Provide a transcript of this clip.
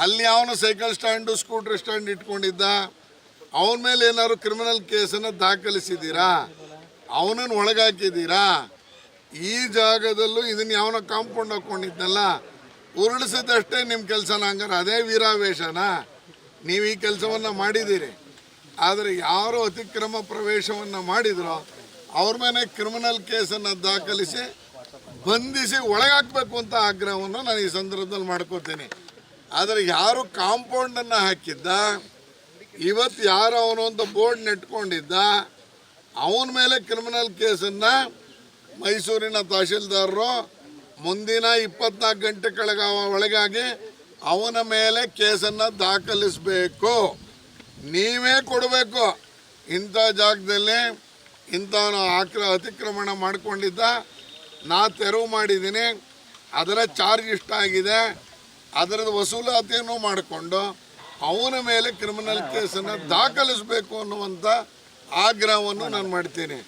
ಅಲ್ಲಿ ಅವನು cycle stand scooter stand ಇಟ್ಕೊಂಡಿದ್ದ, ಅವನ ಮೇಲೆ ಏನಾದ್ರು ಕ್ರಿಮಿನಲ್ ಕೇಸನ್ನು ದಾಖಲಿಸಿದ್ದೀರಾ? ಅವನನ್ನು ಒಳಗಾಕಿದ್ದೀರಾ? ಈ ಜಾಗದಲ್ಲೂ ಇದನ್ನು ಯಾವನ ಕಾಂಪೌಂಡ್ ಹಾಕ್ಕೊಂಡಿದ್ನಲ್ಲ, ಉರುಳಿಸಿದಷ್ಟೇ ನಿಮ್ಮ ಕೆಲಸನ? ಹಂಗಾರೆ ಅದೇ ವೀರಾವೇಶನ? ನೀವು ಈ ಕೆಲಸವನ್ನು ಮಾಡಿದ್ದೀರಿ. ಆದರೆ ಯಾರು ಅತಿಕ್ರಮ ಪ್ರವೇಶವನ್ನು ಮಾಡಿದ್ರೋ ಅವ್ರ ಮೇಲೆ ಕ್ರಿಮಿನಲ್ ಕೇಸನ್ನು ದಾಖಲಿಸಿ ಬಂಧಿಸಿ ಒಳಗಾಕಬೇಕು ಅಂತ ಆಗ್ರಹವನ್ನು ನಾನು ಈ ಸಂದರ್ಭದಲ್ಲಿ ಮಾಡ್ಕೋತೀನಿ. ಆದರೆ ಯಾರು ಕಾಂಪೌಂಡನ್ನು ಹಾಕಿದ್ದ, ಇವತ್ತು ಯಾರು ಅವನು ಅಂತ ಬೋರ್ಡ್ ನೆಟ್ಕೊಂಡಿದ್ದ, ಅವನ ಮೇಲೆ ಕ್ರಿಮಿನಲ್ ಕೇಸನ್ನು ಮೈಸೂರಿನ ತಹಶೀಲ್ದಾರರು ಮುಂದಿನ 24 ಗಂಟೆ ಒಳಗಾಗಿ ಅವನ ಮೇಲೆ ಕೇಸನ್ನು ದಾಖಲಿಸಬೇಕು. ನೀವೇ ಕೊಡಬೇಕು. ಇಂಥ ಜಾಗದಲ್ಲಿ ಇಂಥವನು ಅತಿಕ್ರಮಣ ಮಾಡಿಕೊಂಡಿದ್ದ, ನಾ ತೆರವು ಮಾಡಿದ್ದೀನಿ, ಅದರ ಚಾರ್ಜ್ ಇಷ್ಟಾಗಿದೆ, ಅದರದ್ದು ವಸೂಲಾತಿಯನ್ನು ಮಾಡಿಕೊಂಡು ಅವನ ಮೇಲೆ ಕ್ರಿಮಿನಲ್ ಕೇಸನ್ನು ದಾಖಲಿಸಬೇಕು ಅನ್ನುವಂಥ ಆಗ್ರಹವನ್ನು ನಾನು ಮಾಡ್ತೀನಿ.